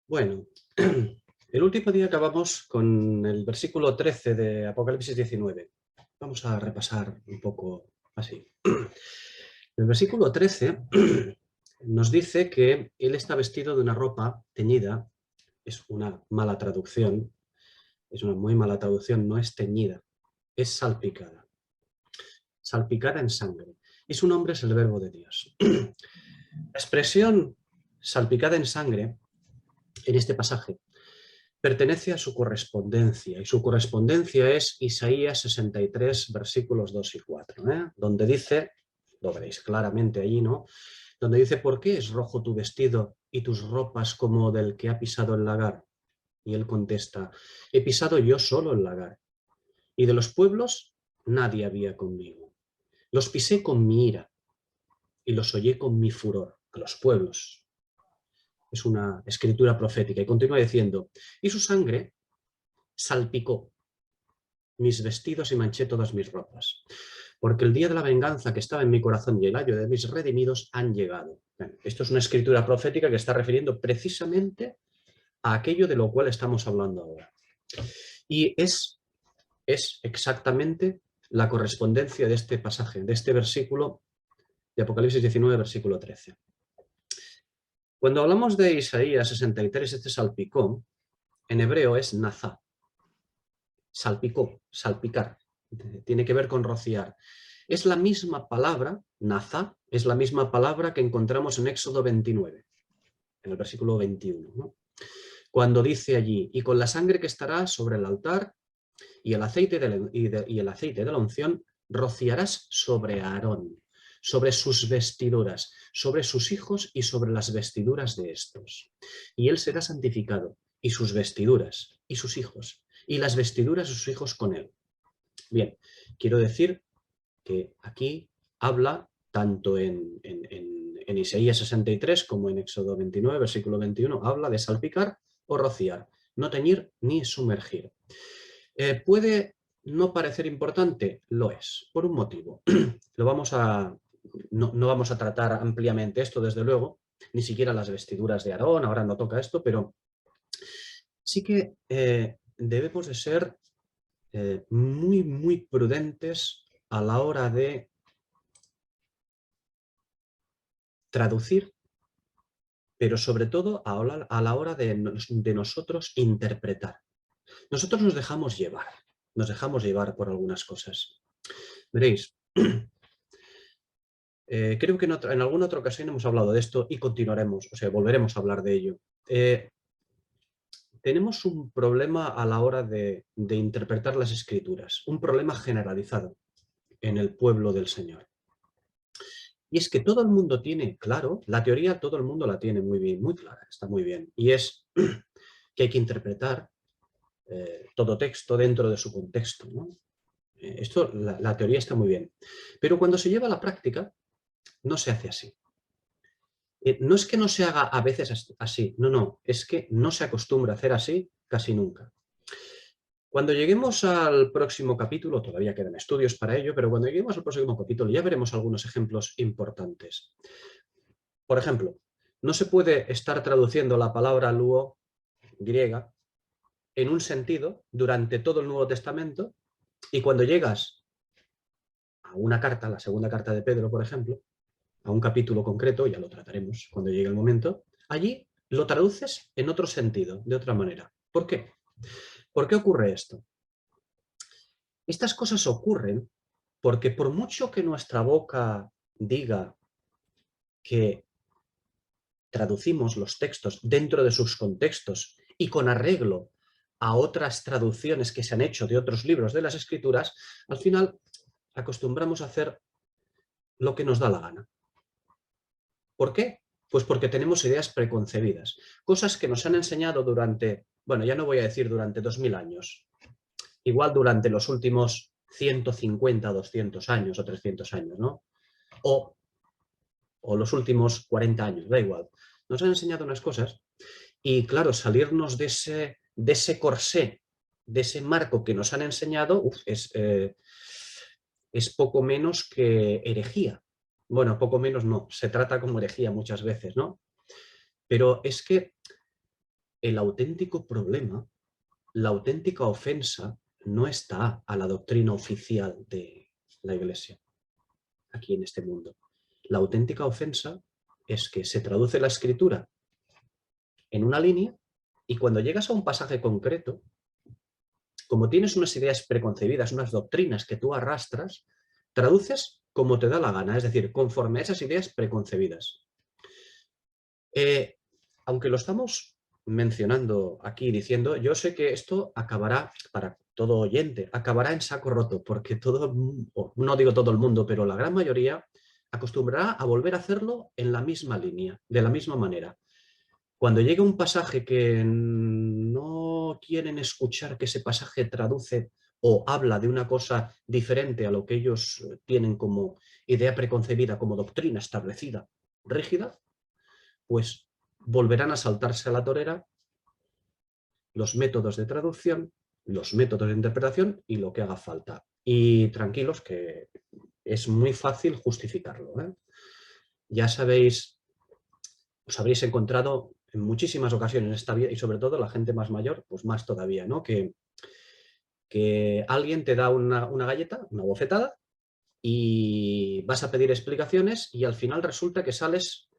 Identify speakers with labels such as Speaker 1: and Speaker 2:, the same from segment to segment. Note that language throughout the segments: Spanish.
Speaker 1: Bueno, el último día acabamos con el versículo 13 de Apocalipsis 19. Vamos a repasar un poco así. El versículo 13 nos dice que él está vestido de una ropa teñida. Es una mala traducción, es una muy mala traducción, no es teñida, es salpicada. Salpicada en sangre. Y su nombre es el Verbo de Dios. La expresión salpicada en sangre en este pasaje pertenece a su correspondencia, y su correspondencia es Isaías 63, versículos 2 y 4, donde dice, lo veréis claramente allí, ¿no? Donde dice, ¿por qué es rojo tu vestido y tus ropas como del que ha pisado el lagar? Y él contesta, he pisado yo solo el lagar, y de los pueblos nadie había conmigo. Los pisé con mi ira, y los hollé con mi furor, a los pueblos. Es una escritura profética, y continúa diciendo, y su sangre salpicó mis vestidos y manché todas mis ropas. Porque el día de la venganza que estaba en mi corazón y el ayo de mis redimidos han llegado. Bueno, esto es una escritura profética que está refiriendo precisamente a aquello de lo cual estamos hablando ahora. Y es exactamente la correspondencia de este pasaje, de este versículo de Apocalipsis 19, versículo 13. Cuando hablamos de Isaías 63, este salpicó, en hebreo es nazá. Salpicó, salpicar, tiene que ver con rociar. Es la misma palabra, nazá, es la misma palabra que encontramos en Éxodo 29, en el versículo 21, ¿no? Cuando dice allí, y con la sangre que estará sobre el altar y el aceite de la unción, rociarás sobre Aarón, sobre sus vestiduras, sobre sus hijos y sobre las vestiduras de estos. Y él será santificado, y sus vestiduras, y sus hijos, y las vestiduras de sus hijos con él. Bien, quiero decir que aquí habla tanto en Isaías 63 como en Éxodo 29, versículo 21, habla de salpicar o rociar, no teñir ni sumergir. ¿Puede no parecer importante? Lo es, por un motivo. No vamos a tratar ampliamente esto, desde luego, ni siquiera las vestiduras de Aarón, ahora no toca esto, pero sí que debemos de ser muy prudentes a la hora de traducir, pero sobre todo a la hora de nosotros interpretar. Nosotros nos dejamos llevar por algunas cosas. Veréis, creo que en alguna otra ocasión hemos hablado de esto y continuaremos, o sea, volveremos a hablar de ello. Tenemos un problema a la hora de interpretar las escrituras, un problema generalizado en el pueblo del Señor. Y es que todo el mundo tiene claro, la teoría todo el mundo la tiene muy bien, muy clara, está muy bien. Y es que hay que interpretar todo texto dentro de su contexto, ¿no? Esto, la teoría está muy bien. Pero cuando se lleva a la práctica, no se hace así. No es que no se haga a veces así, no, es que no se acostumbra a hacer así casi nunca. Cuando lleguemos al próximo capítulo, todavía quedan estudios para ello, pero cuando lleguemos al próximo capítulo ya veremos algunos ejemplos importantes. Por ejemplo, no se puede estar traduciendo la palabra luo griega en un sentido durante todo el Nuevo Testamento y cuando llegas a una carta, la segunda carta de Pedro, por ejemplo, a un capítulo concreto, ya lo trataremos cuando llegue el momento, allí lo traduces en otro sentido, de otra manera. ¿Por qué? ¿Por qué ocurre esto? Estas cosas ocurren porque por mucho que nuestra boca diga que traducimos los textos dentro de sus contextos y con arreglo a otras traducciones que se han hecho de otros libros de las Escrituras, al final acostumbramos a hacer lo que nos da la gana. ¿Por qué? Pues porque tenemos ideas preconcebidas, cosas que nos han enseñado durante, bueno, ya no voy a decir durante 2000 años, igual durante los últimos 150, 200 años o 300 años, ¿no? O los últimos 40 años, da igual. Nos han enseñado unas cosas y, claro, salirnos de ese corsé, de ese marco que nos han enseñado, es poco menos que herejía. Bueno, poco menos no, se trata como herejía muchas veces, ¿no? Pero es que el auténtico problema, la auténtica ofensa, no está a la doctrina oficial de la Iglesia, aquí en este mundo. La auténtica ofensa es que se traduce la Escritura en una línea y cuando llegas a un pasaje concreto, como tienes unas ideas preconcebidas, unas doctrinas que tú arrastras, traduces como te da la gana, es decir, conforme a esas ideas preconcebidas. Aunque lo estamos mencionando aquí, diciendo, yo sé que esto acabará, para todo oyente, acabará en saco roto, porque no digo todo el mundo, pero la gran mayoría acostumbrará a volver a hacerlo en la misma línea, de la misma manera. Cuando llegue un pasaje que no quieren escuchar que ese pasaje traduce o habla de una cosa diferente a lo que ellos tienen como idea preconcebida, como doctrina establecida, rígida, pues volverán a saltarse a la torera los métodos de traducción, los métodos de interpretación y lo que haga falta. Y tranquilos que es muy fácil justificarlo, ¿eh? Ya sabéis, os habréis encontrado en muchísimas ocasiones en esta vida, y sobre todo la gente más mayor, pues más todavía, ¿no? Que alguien te da una galleta, una bofetada, y vas a pedir explicaciones y al final resulta que sales,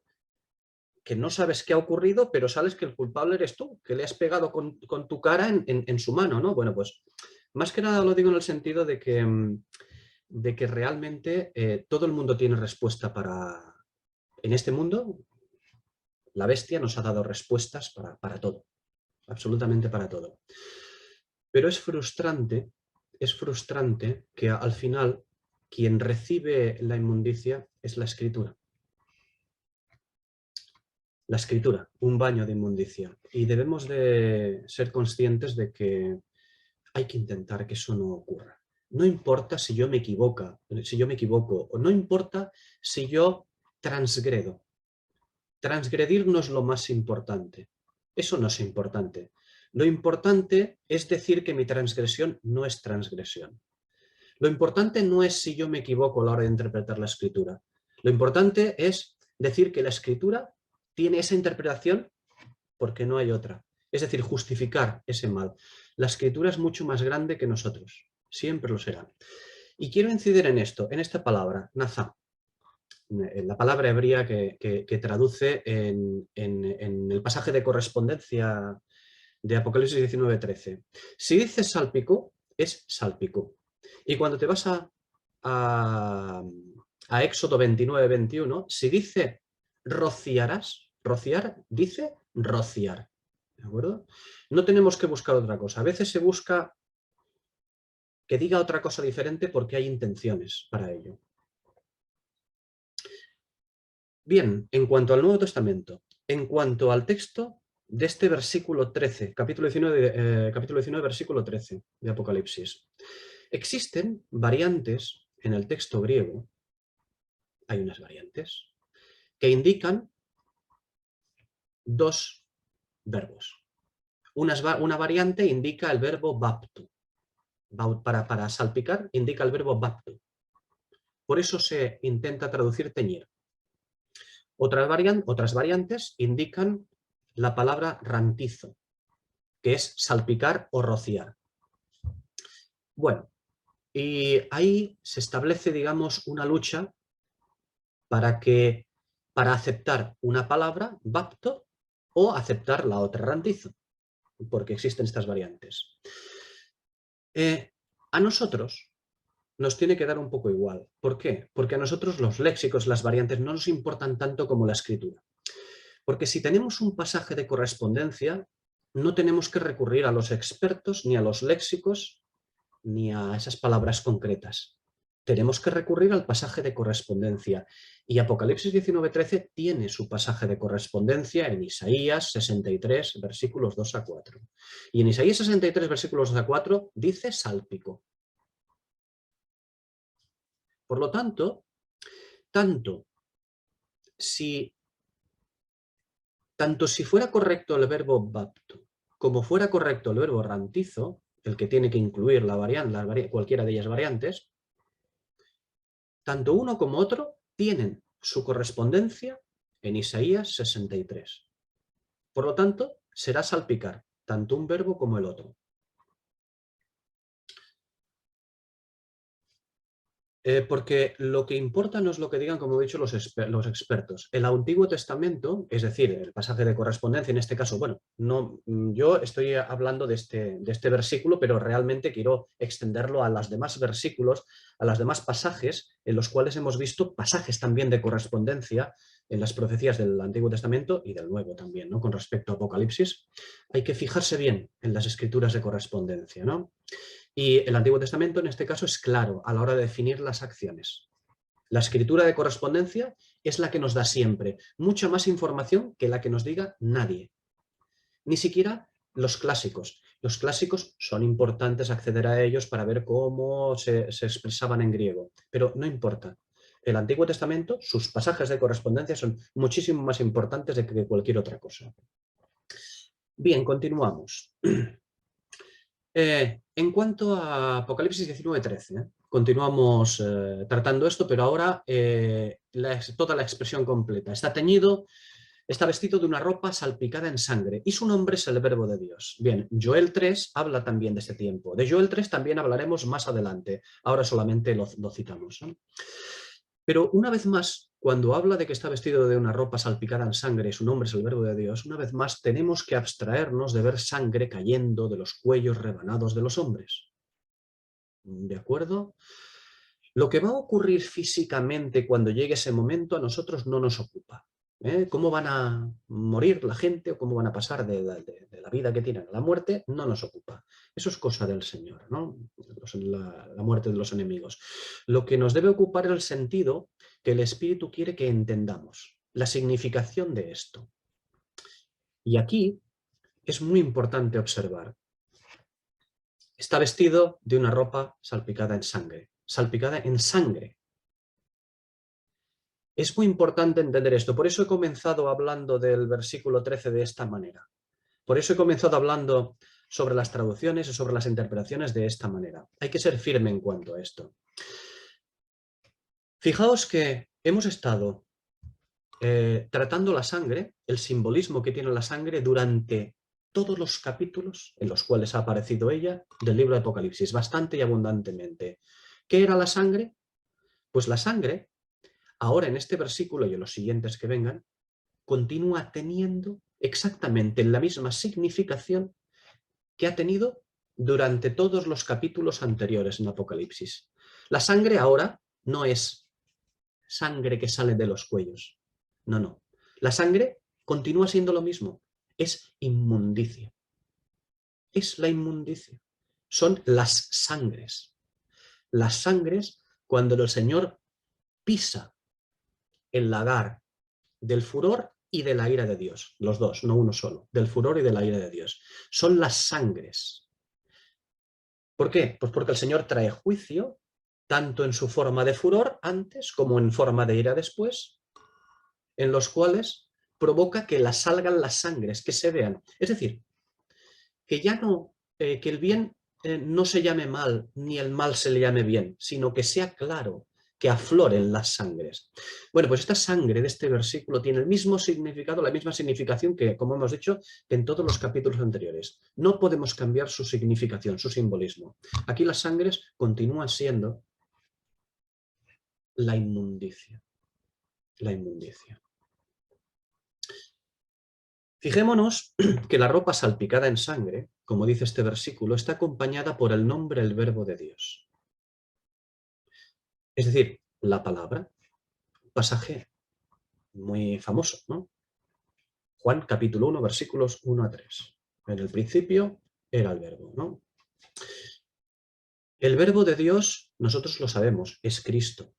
Speaker 1: que no sabes qué ha ocurrido, pero sales que el culpable eres tú, que le has pegado con tu cara en su mano, ¿no? Bueno, pues más que nada lo digo en el sentido de que realmente todo el mundo tiene respuesta para... En este mundo, la bestia nos ha dado respuestas para todo, absolutamente para todo. Pero es frustrante que al final quien recibe la inmundicia es la escritura. La escritura, un baño de inmundicia. Y debemos de ser conscientes de que hay que intentar que eso no ocurra. No importa si yo me equivoco, o no importa si yo transgredo. Transgredir no es lo más importante. Eso no es importante. Lo importante es decir que mi transgresión no es transgresión. Lo importante no es si yo me equivoco a la hora de interpretar la escritura. Lo importante es decir que la escritura tiene esa interpretación porque no hay otra. Es decir, justificar ese mal. La escritura es mucho más grande que nosotros. Siempre lo será. Y quiero incidir en esto, en esta palabra, nazá. La palabra hebrea que traduce en el pasaje de correspondencia de Apocalipsis 19:13. Si dice sálpico, es sálpico. Y cuando te vas a Éxodo 29:21, si dice rociarás, rociar, dice rociar. ¿De acuerdo? No tenemos que buscar otra cosa. A veces se busca que diga otra cosa diferente porque hay intenciones para ello. Bien, en cuanto al Nuevo Testamento, en cuanto al texto de este versículo 13, capítulo 19, versículo 13 de Apocalipsis, existen variantes en el texto griego, hay unas variantes, que indican dos verbos. Una variante indica el verbo bapto, para salpicar indica el verbo bapto. Por eso se intenta traducir teñir. Otras variantes indican la palabra rantizo, que es salpicar o rociar. Bueno, y ahí se establece, digamos, una lucha para aceptar una palabra, bapto, o aceptar la otra, rantizo, porque existen estas variantes. A nosotros nos tiene que dar un poco igual. ¿Por qué? Porque a nosotros los léxicos, las variantes, no nos importan tanto como la escritura. Porque si tenemos un pasaje de correspondencia, no tenemos que recurrir a los expertos, ni a los léxicos, ni a esas palabras concretas. Tenemos que recurrir al pasaje de correspondencia. Y Apocalipsis 19:13 tiene su pasaje de correspondencia en Isaías 63, versículos 2 a 4. Y en Isaías 63, versículos 2 a 4, dice sálpico. Por lo tanto si fuera correcto el verbo bapto, como fuera correcto el verbo rantizo, el que tiene que incluir cualquiera de ellas variantes, tanto uno como otro tienen su correspondencia en Isaías 63. Por lo tanto, será salpicar tanto un verbo como el otro. Porque lo que importa no es lo que digan, como he dicho, los expertos. El Antiguo Testamento, es decir, el pasaje de correspondencia, en este caso, bueno, no, yo estoy hablando de este versículo, pero realmente quiero extenderlo a los demás versículos, a los demás pasajes, en los cuales hemos visto pasajes también de correspondencia en las profecías del Antiguo Testamento y del Nuevo también, ¿no? Con respecto a Apocalipsis. Hay que fijarse bien en las escrituras de correspondencia, ¿no? Y el Antiguo Testamento en este caso es claro a la hora de definir las acciones. La escritura de correspondencia es la que nos da siempre mucha más información que la que nos diga nadie. Ni siquiera los clásicos. Los clásicos son importantes acceder a ellos para ver cómo se expresaban en griego, pero no importa. El Antiguo Testamento, sus pasajes de correspondencia son muchísimo más importantes de que cualquier otra cosa. Bien, continuamos. En cuanto a Apocalipsis 19:13, continuamos tratando esto, pero ahora toda la expresión completa. Está teñido, está vestido de una ropa salpicada en sangre y su nombre es el Verbo de Dios. Bien, Joel 3 habla también de este tiempo. De Joel 3 también hablaremos más adelante. Ahora solamente lo citamos, ¿no? Pero una vez más, cuando habla de que está vestido de una ropa salpicada en sangre y su nombre es el Verbo de Dios, una vez más tenemos que abstraernos de ver sangre cayendo de los cuellos rebanados de los hombres. ¿De acuerdo? Lo que va a ocurrir físicamente cuando llegue ese momento a nosotros no nos ocupa. ¿Cómo van a morir la gente o cómo van a pasar de la vida que tienen a la muerte? No nos ocupa. Eso es cosa del Señor, ¿no? La muerte de los enemigos. Lo que nos debe ocupar es el sentido que el Espíritu quiere que entendamos, la significación de esto. Y aquí es muy importante observar. Está vestido de una ropa salpicada en sangre. Salpicada en sangre. Es muy importante entender esto. Por eso he comenzado hablando del versículo 13 de esta manera. Por eso he comenzado hablando sobre las traducciones y sobre las interpretaciones de esta manera. Hay que ser firme en cuanto a esto. Fijaos que hemos estado tratando la sangre, el simbolismo que tiene la sangre durante todos los capítulos en los cuales ha aparecido ella del libro de Apocalipsis, bastante y abundantemente. ¿Qué era la sangre? Pues la sangre, ahora en este versículo y en los siguientes que vengan, continúa teniendo exactamente la misma significación que ha tenido durante todos los capítulos anteriores en Apocalipsis. La sangre ahora no es sangre que sale de los cuellos. No, no. La sangre continúa siendo lo mismo. Es inmundicia. Es la inmundicia. Son las sangres. Las sangres, cuando el Señor pisa el lagar del furor y de la ira de Dios. Los dos, no uno solo. Del furor y de la ira de Dios. Son las sangres. ¿Por qué? Pues porque el Señor trae juicio, tanto en su forma de furor antes como en forma de ira después, en los cuales provoca que salgan las sangres, que se vean. Es decir, que ya no, que el bien no se llame mal, ni el mal se le llame bien, sino que sea claro, que afloren las sangres. Bueno, pues esta sangre de este versículo tiene el mismo significado, la misma significación que, como hemos dicho, que en todos los capítulos anteriores. No podemos cambiar su significación, su simbolismo. Aquí las sangres continúan siendo la inmundicia. La inmundicia. Fijémonos que la ropa salpicada en sangre, como dice este versículo, está acompañada por el nombre, el Verbo de Dios. Es decir, la palabra, pasaje muy famoso, ¿no? Juan capítulo 1, versículos 1 a 3. En el principio era el Verbo, ¿no? El Verbo de Dios, nosotros lo sabemos, es Cristo.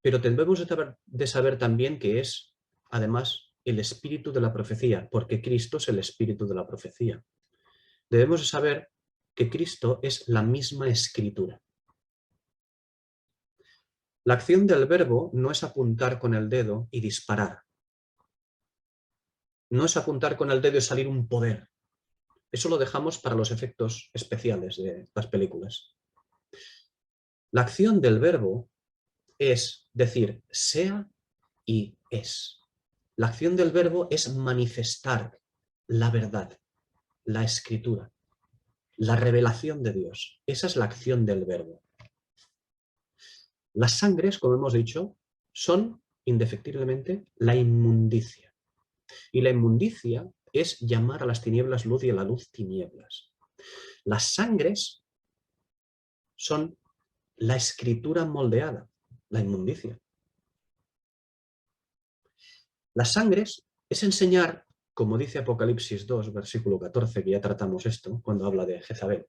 Speaker 1: Pero debemos de saber también que es, además, el espíritu de la profecía, porque Cristo es el espíritu de la profecía. Debemos de saber que Cristo es la misma escritura. La acción del verbo no es apuntar con el dedo y disparar. No es apuntar con el dedo y salir un poder. Eso lo dejamos para los efectos especiales de las películas. La acción del verbo es decir sea y es. La acción del verbo es manifestar la verdad, la escritura, la revelación de Dios. Esa es la acción del verbo. Las sangres, como hemos dicho, son indefectiblemente la inmundicia. Y la inmundicia es llamar a las tinieblas luz y a la luz tinieblas. Las sangres son la escritura moldeada, la inmundicia. Las sangres es enseñar, como dice Apocalipsis 2, versículo 14, que ya tratamos esto, cuando habla de Jezabel,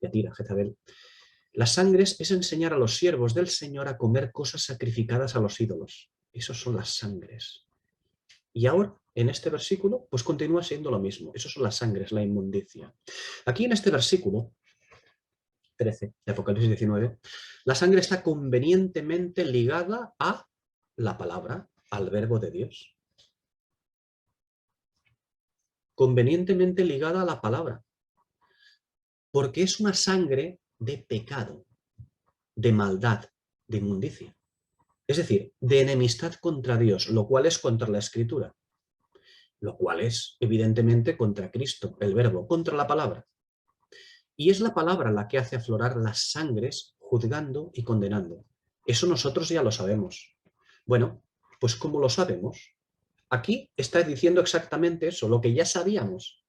Speaker 1: Yatira, Jezabel. Las sangres es enseñar a los siervos del Señor a comer cosas sacrificadas a los ídolos. Esos son las sangres. Y ahora, en este versículo, pues continúa siendo lo mismo. Esos son las sangres, la inmundicia. Aquí en este versículo 13 de Apocalipsis 19, la sangre está convenientemente ligada a la palabra, al verbo de Dios. Convenientemente ligada a la palabra. Porque es una sangre de pecado, de maldad, de inmundicia. Es decir, de enemistad contra Dios, lo cual es contra la Escritura. Lo cual es, evidentemente, contra Cristo, el verbo, contra la palabra. Y es la palabra la que hace aflorar las sangres juzgando y condenando. Eso nosotros ya lo sabemos. Bueno, pues ¿cómo lo sabemos? Aquí está diciendo exactamente eso, lo que ya sabíamos.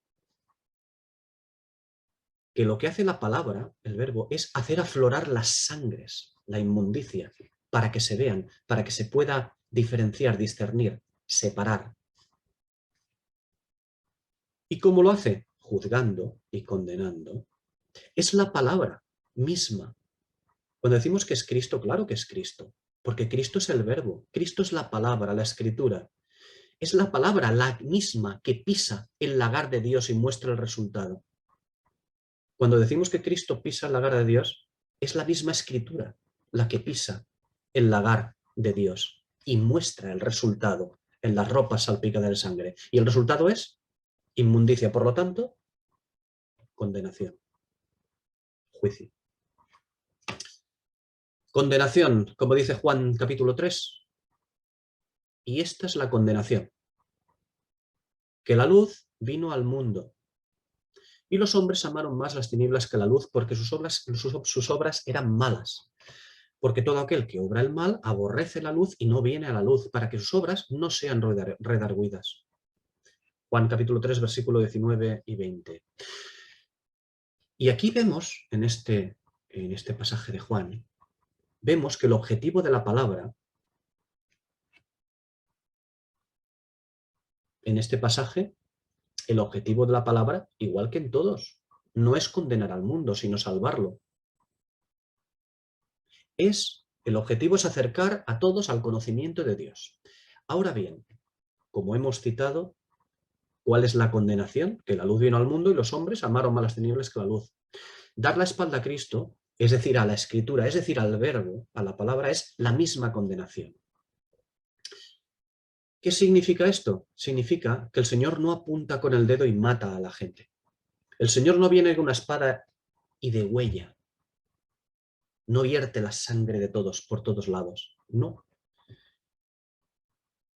Speaker 1: Que lo que hace la palabra, el verbo, es hacer aflorar las sangres, la inmundicia, para que se vean, para que se pueda diferenciar, discernir, separar. ¿Y cómo lo hace? Juzgando y condenando. Es la palabra misma. Cuando decimos que es Cristo, claro que es Cristo, porque Cristo es el verbo, Cristo es la palabra, la escritura. Es la palabra la misma que pisa el lagar de Dios y muestra el resultado. Cuando decimos que Cristo pisa el lagar de Dios, es la misma escritura la que pisa el lagar de Dios y muestra el resultado en las ropas salpicadas de sangre. Y el resultado es inmundicia, por lo tanto, condenación, juicio. Condenación, como dice Juan capítulo 3, y esta es la condenación, que la luz vino al mundo, y los hombres amaron más las tinieblas que la luz, porque sus obras eran malas. Porque todo aquel que obra el mal aborrece la luz y no viene a la luz, para que sus obras no sean redargüidas. Juan capítulo 3, versículo 19 y 20. Y aquí vemos, en este pasaje de Juan, vemos que el objetivo de la palabra, en este pasaje, el objetivo de la palabra, igual que en todos, no es condenar al mundo, sino salvarlo. El objetivo es acercar a todos al conocimiento de Dios. Ahora bien, como hemos citado, ¿cuál es la condenación? Que la luz vino al mundo y los hombres amaron más las tinieblas que la luz. Dar la espalda a Cristo, es decir, a la Escritura, es decir, al verbo, a la palabra, es la misma condenación. ¿Qué significa esto? Significa que el Señor no apunta con el dedo y mata a la gente. El Señor no viene con una espada y degüella. No vierte la sangre de todos por todos lados. No.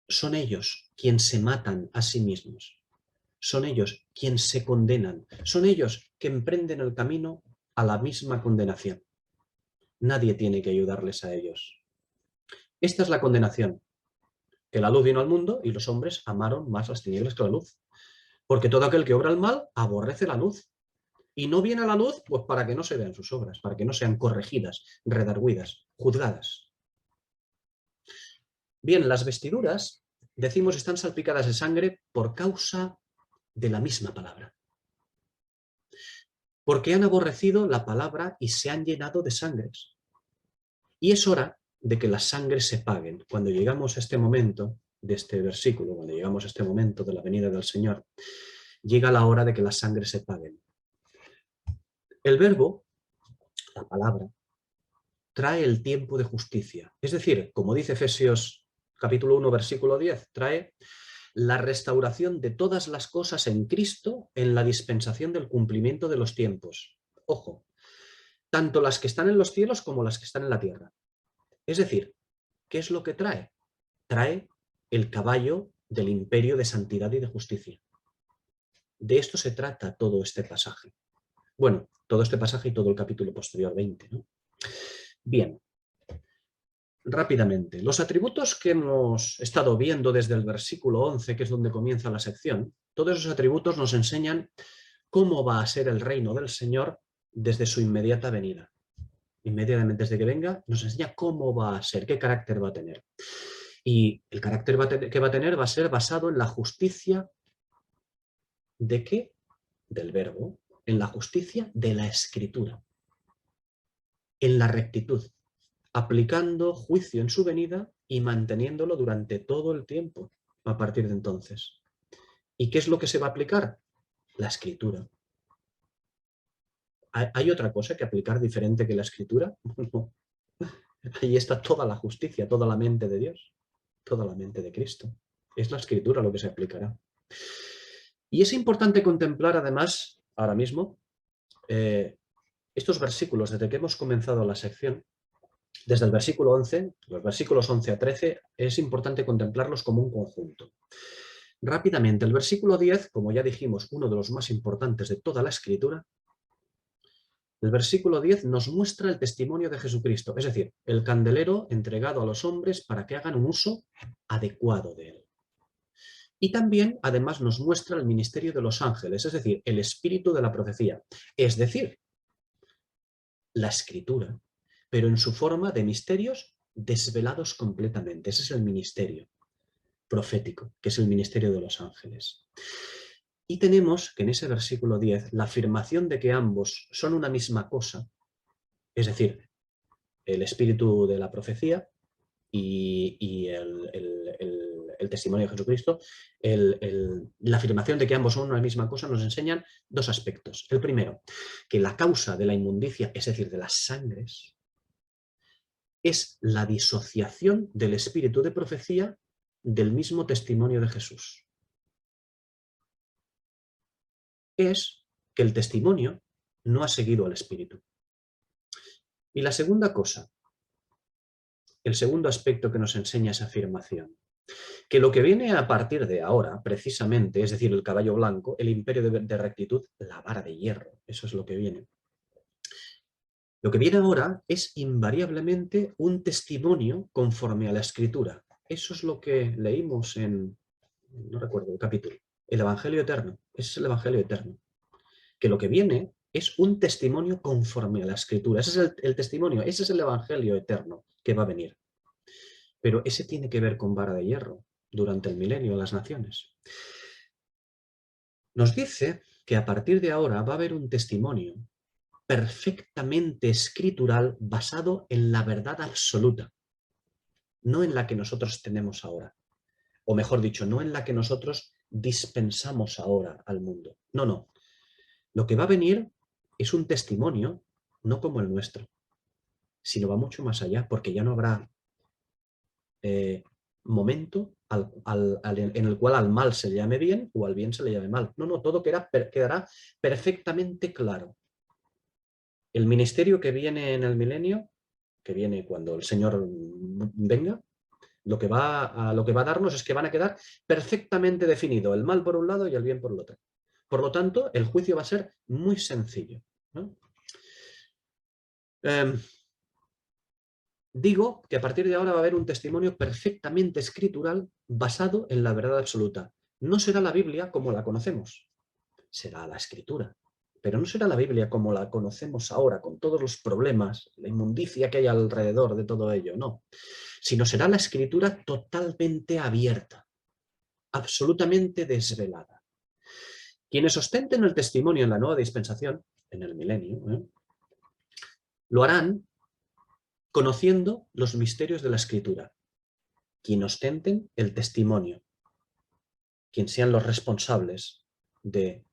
Speaker 1: Son ellos quienes se matan a sí mismos. Son ellos quienes se condenan. Son ellos que emprenden el camino a la misma condenación. Nadie tiene que ayudarles a ellos. Esta es la condenación. Que la luz vino al mundo y los hombres amaron más las tinieblas que la luz. Porque todo aquel que obra el mal aborrece la luz. Y no viene a la luz pues para que no se vean sus obras, para que no sean corregidas, redargüidas, juzgadas. Bien, las vestiduras, decimos, están salpicadas de sangre por causa de la misma palabra. Porque han aborrecido la palabra y se han llenado de sangres. Y es hora de que las sangres se paguen. Cuando llegamos a este momento de este versículo, cuando llegamos a este momento de la venida del Señor, llega la hora de que las sangres se paguen. El verbo, la palabra, trae el tiempo de justicia. Es decir, como dice Efesios capítulo 1, versículo 10, trae la restauración de todas las cosas en Cristo en la dispensación del cumplimiento de los tiempos. Ojo, tanto las que están en los cielos como las que están en la tierra. Es decir, ¿qué es lo que trae? Trae el caballo del imperio de santidad y de justicia. De esto se trata todo este pasaje. Bueno, todo este pasaje y todo el capítulo posterior 20, ¿no? Bien, rápidamente. Los atributos que hemos estado viendo desde el versículo 11, que es donde comienza la sección, todos esos atributos nos enseñan cómo va a ser el reino del Señor desde su inmediata venida. Inmediatamente desde que venga, nos enseña cómo va a ser, qué carácter va a tener. Y el carácter que va a tener va a ser basado en la justicia ¿de qué? Del verbo, en la justicia de la Escritura, en la rectitud, aplicando juicio en su venida y manteniéndolo durante todo el tiempo a partir de entonces. ¿Y qué es lo que se va a aplicar? La Escritura. ¿Hay otra cosa que aplicar diferente que la Escritura? No. Ahí está toda la justicia, toda la mente de Dios, toda la mente de Cristo. Es la Escritura lo que se aplicará. Y es importante contemplar además, ahora mismo, estos versículos, desde que hemos comenzado la sección, desde el versículo 11, los versículos 11 a 13, es importante contemplarlos como un conjunto. Rápidamente, el versículo 10, como ya dijimos, uno de los más importantes de toda la Escritura, el versículo 10 nos muestra el testimonio de Jesucristo, es decir, el candelero entregado a los hombres para que hagan un uso adecuado de él. Y también, además, nos muestra el ministerio de los ángeles, es decir, el espíritu de la profecía, es decir, la Escritura, pero en su forma de misterios desvelados completamente. Ese es el ministerio profético, que es el ministerio de los ángeles. Y tenemos que en ese versículo 10 la afirmación de que ambos son una misma cosa, es decir, el espíritu de la profecía y el testimonio de Jesucristo, la afirmación de que ambos son una misma cosa nos enseñan dos aspectos. El primero, que la causa de la inmundicia, es decir, de las sangres, es la disociación del espíritu de profecía del mismo testimonio de Jesús. Es que el testimonio no ha seguido al espíritu. Y la segunda cosa, el segundo aspecto que nos enseña esa afirmación, que lo que viene a partir de ahora, precisamente, es decir, el caballo blanco, el imperio de rectitud, la vara de hierro, eso es lo que viene. Lo que viene ahora es invariablemente un testimonio conforme a la Escritura. Eso es lo que leímos en, no recuerdo el capítulo, el Evangelio Eterno. Ese es el Evangelio Eterno. Que lo que viene es un testimonio conforme a la Escritura. Ese es el testimonio, ese es el Evangelio Eterno que va a venir. Pero ese tiene que ver con vara de hierro durante el milenio de las naciones. Nos dice que a partir de ahora va a haber un testimonio perfectamente escritural basado en la verdad absoluta, no en la que nosotros tenemos ahora. O mejor dicho, no en la que nosotros dispensamos ahora al mundo. No, no. Lo que va a venir es un testimonio, no como el nuestro, sino va mucho más allá, porque ya no habrá momento en el cual al mal se le llame bien o al bien se le llame mal. No, no, todo quedará perfectamente claro. El ministerio que viene en el milenio, que viene cuando el Señor venga, lo que va a darnos es que van a quedar perfectamente definido el mal por un lado y el bien por el otro. Por lo tanto, el juicio va a ser muy sencillo, ¿no? Digo que a partir de ahora va a haber un testimonio perfectamente escritural basado en la verdad absoluta. No será la Biblia como la conocemos, será la Escritura. Pero no será la Biblia como la conocemos ahora, con todos los problemas, la inmundicia que hay alrededor de todo ello, no. Sino será la Escritura totalmente abierta, absolutamente desvelada. Quienes ostenten el testimonio en la nueva dispensación, en el milenio, lo harán conociendo los misterios de la Escritura. Quien ostenten el testimonio, quien sean los responsables de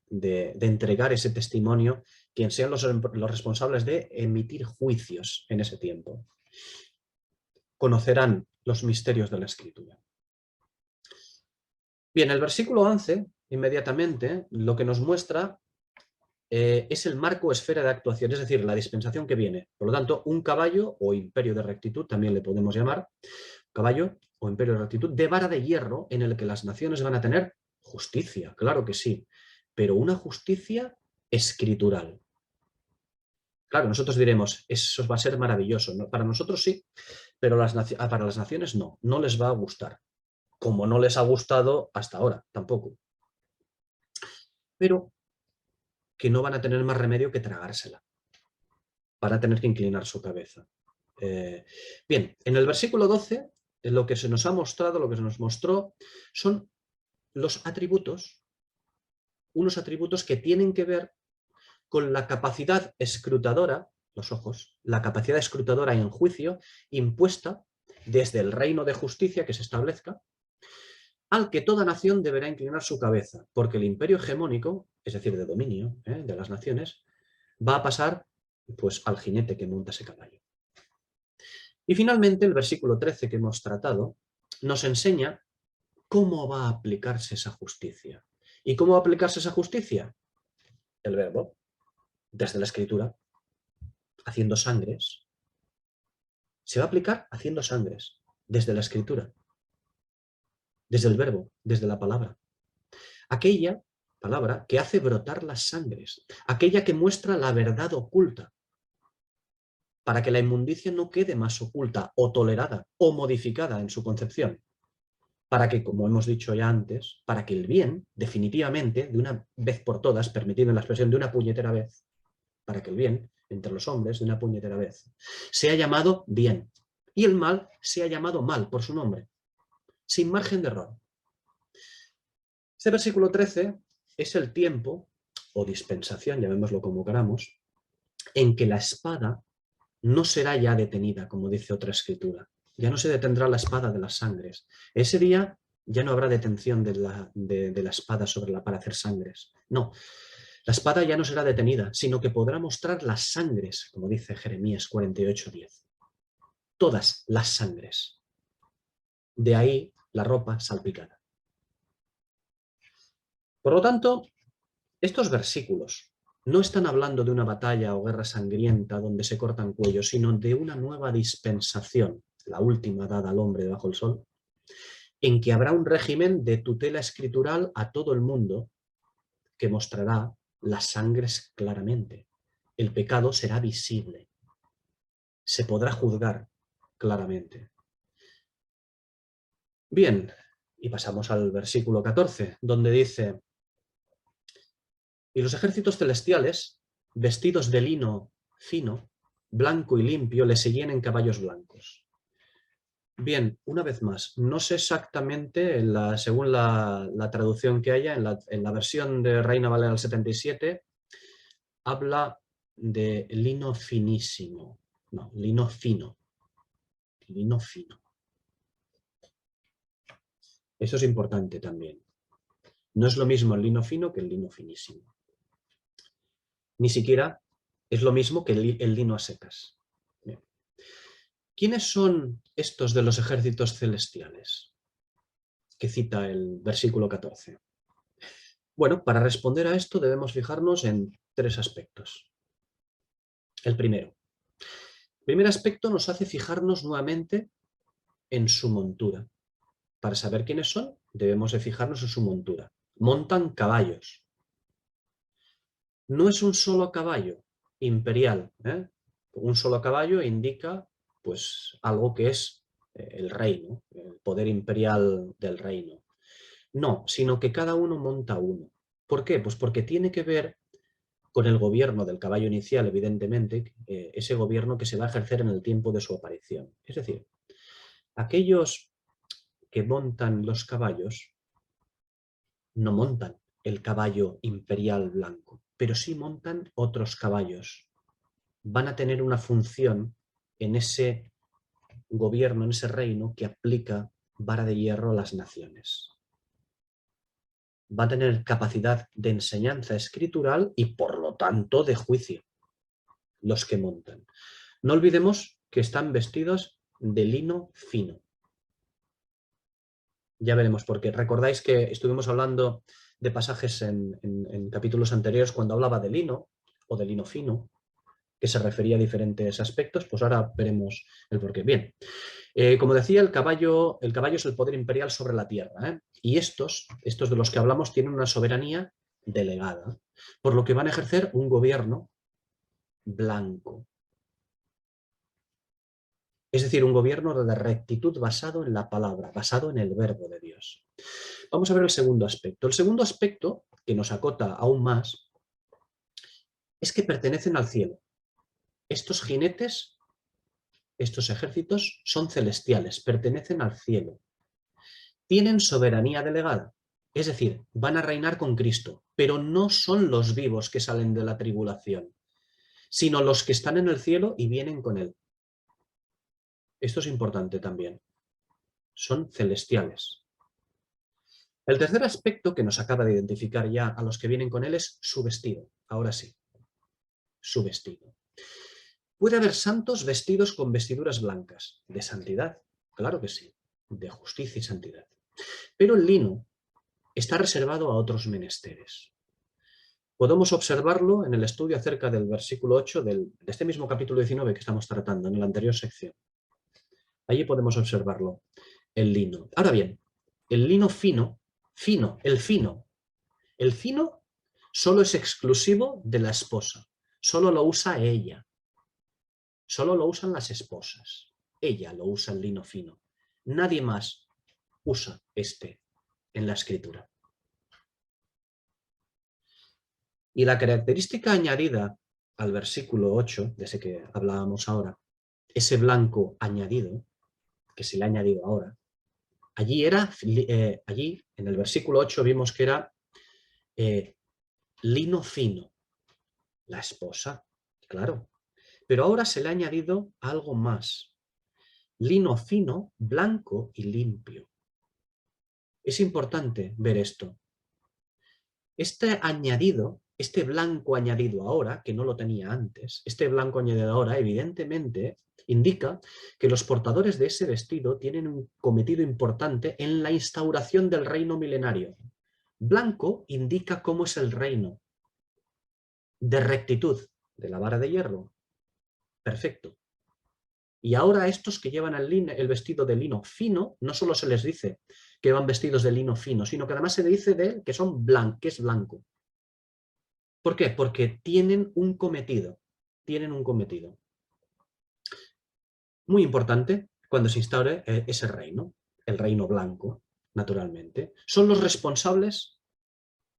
Speaker 1: entregar ese testimonio, quien sean los responsables de emitir juicios en ese tiempo. Conocerán los misterios de la Escritura. Bien, el versículo 11, inmediatamente, lo que nos muestra es el marco o esfera de actuación, es decir, la dispensación que viene. Por lo tanto, un caballo o imperio de rectitud, también le podemos llamar, caballo o imperio de rectitud, de vara de hierro en el que las naciones van a tener justicia, claro que sí, pero una justicia escritural. Claro, nosotros diremos, eso va a ser maravilloso. Para nosotros sí, pero para las naciones no. No les va a gustar. Como no les ha gustado hasta ahora, tampoco. Pero que no van a tener más remedio que tragársela. Van a tener que inclinar su cabeza. Bien, en el versículo 12, lo que se nos ha mostrado, lo que se nos mostró, son los atributos, unos atributos que tienen que ver con la capacidad escrutadora, los ojos, la capacidad escrutadora en juicio impuesta desde el reino de justicia que se establezca, al que toda nación deberá inclinar su cabeza, porque el imperio hegemónico, es decir, de dominio de las naciones, va a pasar pues, al jinete que monta ese caballo. Y finalmente, el versículo 13 que hemos tratado nos enseña cómo va a aplicarse esa justicia. ¿Y cómo va a aplicarse esa justicia? El verbo, desde la escritura, haciendo sangres. Se va a aplicar haciendo sangres, desde la escritura, desde el verbo, desde la palabra. Aquella palabra que hace brotar las sangres, aquella que muestra la verdad oculta, para que la inmundicia no quede más oculta o tolerada o modificada en su concepción. Para que, como hemos dicho ya antes, para que el bien, definitivamente, de una vez por todas, permitiendo la expresión de una puñetera vez, para que el bien, entre los hombres, de una puñetera vez, sea llamado bien, y el mal sea llamado mal por su nombre, sin margen de error. Este versículo 13 es el tiempo, o dispensación, llamémoslo como queramos, en que la espada no será ya detenida, como dice otra escritura. Ya no se detendrá la espada de las sangres. Ese día ya no habrá detención de la espada para hacer sangres. No, la espada ya no será detenida, sino que podrá mostrar las sangres, como dice Jeremías 48:10. Todas las sangres. De ahí la ropa salpicada. Por lo tanto, estos versículos no están hablando de una batalla o guerra sangrienta donde se cortan cuellos, sino de una nueva dispensación, la última dada al hombre debajo del sol, en que habrá un régimen de tutela escritural a todo el mundo que mostrará las sangres claramente. El pecado será visible. Se podrá juzgar claramente. Bien, y pasamos al versículo 14, donde dice: y los ejércitos celestiales, vestidos de lino fino, blanco y limpio, le seguían en caballos blancos. Bien, una vez más, no sé exactamente, según la traducción que haya, en la versión de Reina Valera del 77, habla de lino finísimo. No, lino fino. Lino fino. Eso es importante también. No es lo mismo el lino fino que el lino finísimo. Ni siquiera es lo mismo que el lino a secas. Bien. ¿Quiénes son estos de los ejércitos celestiales que cita el versículo 14? Bueno, para responder a esto debemos fijarnos en tres aspectos. El primero. El primer aspecto nos hace fijarnos nuevamente en su montura. Para saber quiénes son, debemos de fijarnos en su montura. Montan caballos. No es un solo caballo imperial. Un solo caballo indica pues, algo que es el reino, el poder imperial del reino. No, sino que cada uno monta uno. ¿Por qué? Pues porque tiene que ver con el gobierno del caballo inicial, evidentemente, ese gobierno que se va a ejercer en el tiempo de su aparición. Es decir, aquellos que montan los caballos no montan el caballo imperial blanco, pero sí montan otros caballos. Van a tener una función en ese gobierno, en ese reino que aplica vara de hierro a las naciones. Va a tener capacidad de enseñanza escritural y, por lo tanto, de juicio, los que montan. No olvidemos que están vestidos de lino fino. Ya veremos por qué. Recordáis que estuvimos hablando de pasajes en capítulos anteriores cuando hablaba de lino o de lino fino, que se refería a diferentes aspectos, pues ahora veremos el porqué. Bien, como decía, el caballo es el poder imperial sobre la tierra, y estos de los que hablamos tienen una soberanía delegada, por lo que van a ejercer un gobierno blanco. Es decir, un gobierno de rectitud basado en la palabra, basado en el verbo de Dios. Vamos a ver el segundo aspecto. El segundo aspecto, que nos acota aún más, es que pertenecen al cielo. Estos jinetes, estos ejércitos, son celestiales, pertenecen al cielo. Tienen soberanía delegada, es decir, van a reinar con Cristo, pero no son los vivos que salen de la tribulación, sino los que están en el cielo y vienen con Él. Esto es importante también. Son celestiales. El tercer aspecto que nos acaba de identificar ya a los que vienen con Él es su vestido. Ahora sí, su vestido. Puede haber santos vestidos con vestiduras blancas, de santidad, claro que sí, de justicia y santidad. Pero el lino está reservado a otros menesteres. Podemos observarlo en el estudio acerca del versículo 8 de este mismo capítulo 19 que estamos tratando en la anterior sección. Allí podemos observarlo, el lino. Ahora bien, el lino fino, el fino solo es exclusivo de la esposa, solo lo usa ella, solo lo usan las esposas. Ella lo usa el lino fino. Nadie más usa este en la escritura. Y la característica añadida al versículo 8, de ese que hablábamos ahora, ese blanco añadido, que se le ha añadido ahora, allí en el versículo 8 vimos que era lino fino, la esposa, claro. Pero ahora se le ha añadido algo más, lino fino, blanco y limpio. Es importante ver esto. Este añadido, este blanco añadido ahora, que no lo tenía antes, este blanco añadido ahora evidentemente indica que los portadores de ese vestido tienen un cometido importante en la instauración del reino milenario. Blanco indica cómo es el reino, de rectitud, de la vara de hierro. Perfecto. Y ahora a estos que llevan el vestido de lino fino, no solo se les dice que van vestidos de lino fino, sino que además se le dice que son que es blanco. ¿Por qué? Porque tienen un cometido. Tienen un cometido. Muy importante cuando se instaure ese reino, el reino blanco, naturalmente. Son los responsables,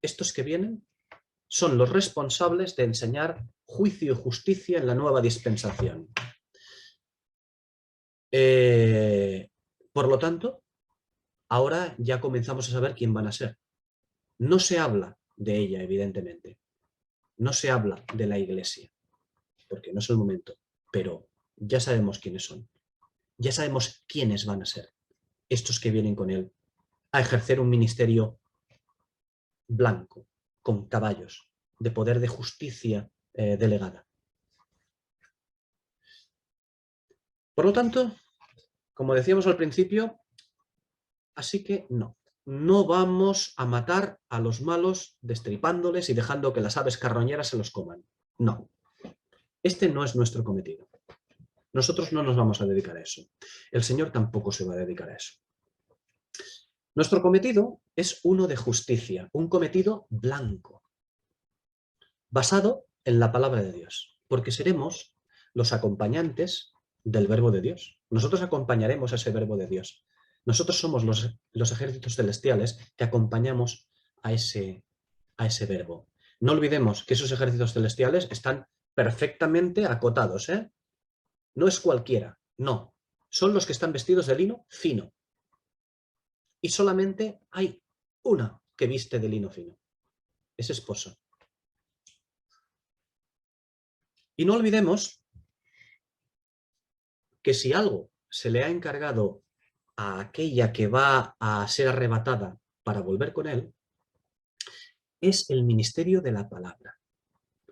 Speaker 1: estos que vienen, son los responsables de enseñar juicio y justicia en la nueva dispensación. Por lo tanto, ahora ya comenzamos a saber quién van a ser. No se habla de ella, evidentemente. No se habla de la Iglesia, porque no es el momento, pero ya sabemos quiénes son. Ya sabemos quiénes van a ser estos que vienen con él a ejercer un ministerio blanco, con caballos, de poder de justicia delegada. Por lo tanto, como decíamos al principio, así que no vamos a matar a los malos destripándoles y dejando que las aves carroñeras se los coman. No, este no es nuestro cometido. Nosotros no nos vamos a dedicar a eso. El Señor tampoco se va a dedicar a eso. Nuestro cometido es uno de justicia, un cometido blanco, basado en la palabra de Dios, porque seremos los acompañantes del verbo de Dios. Nosotros acompañaremos a ese verbo de Dios. Nosotros somos los ejércitos celestiales que acompañamos a ese verbo. No olvidemos que esos ejércitos celestiales están perfectamente acotados, ¿eh? No es cualquiera, no. Son los que están vestidos de lino fino. Y solamente hay una que viste de lino fino. Es esposa. Y no olvidemos que si algo se le ha encargado a aquella que va a ser arrebatada para volver con él, es el ministerio de la palabra.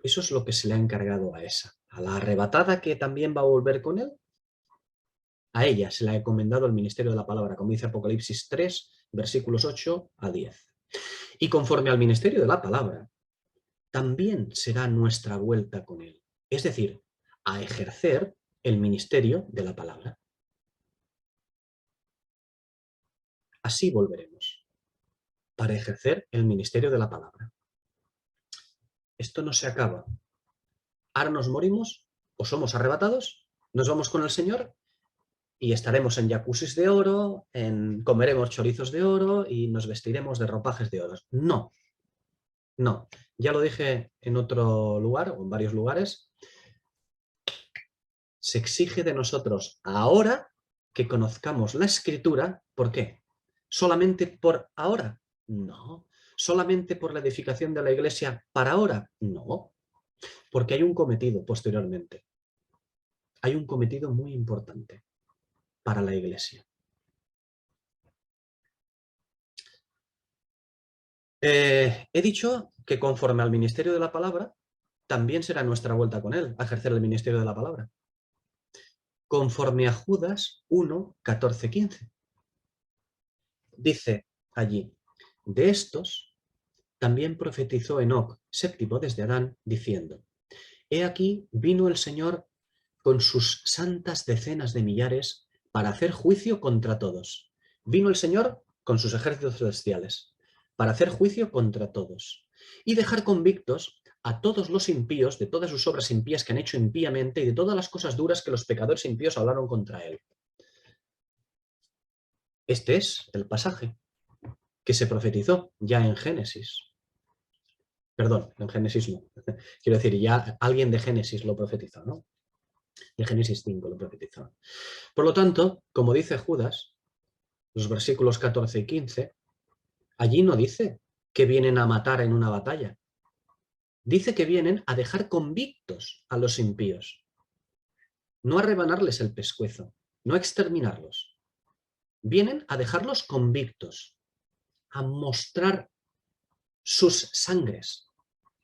Speaker 1: Eso es lo que se le ha encargado a esa. A la arrebatada que también va a volver con él, a ella se le ha encomendado el ministerio de la palabra, como dice Apocalipsis 3, versículos 8 a 10. Y conforme al ministerio de la palabra, también será nuestra vuelta con él. Es decir, a ejercer el ministerio de la palabra. Así volveremos, para ejercer el ministerio de la palabra. esto no se acaba. Ahora nos morimos o somos arrebatados, nos vamos con el Señor y estaremos en jacuzzis de oro, comeremos chorizos de oro y nos vestiremos de ropajes de oro. No, no. Ya lo dije en otro lugar o en varios lugares. Se exige de nosotros ahora que conozcamos la Escritura. ¿Por qué? ¿Solamente por ahora? No. ¿Solamente por la edificación de la Iglesia para ahora? No. Porque hay un cometido posteriormente. Hay un cometido muy importante para la Iglesia. He dicho que conforme al ministerio de la palabra, también será nuestra vuelta con él, a ejercer el ministerio de la palabra. Conforme a Judas 1, 14, 15. Dice allí, de estos también profetizó Enoc, séptimo desde Adán, diciendo, he aquí vino el Señor con sus santas decenas de millares para hacer juicio contra todos. Vino el Señor con sus ejércitos celestiales para hacer juicio contra todos y dejar convictos a todos los impíos de todas sus obras impías que han hecho impíamente y de todas las cosas duras que los pecadores impíos hablaron contra él. Este es el pasaje que se profetizó ya en Génesis. Perdón, en Génesis no. Quiero decir, ya alguien de Génesis lo profetizó, ¿no? De Génesis 5 lo profetizó. Por lo tanto, como dice Judas, los versículos 14 y 15, allí no dice que vienen a matar en una batalla. Dice que vienen a dejar convictos a los impíos. No a rebanarles el pescuezo, no a exterminarlos. Vienen a dejarlos convictos, a mostrar sus sangres.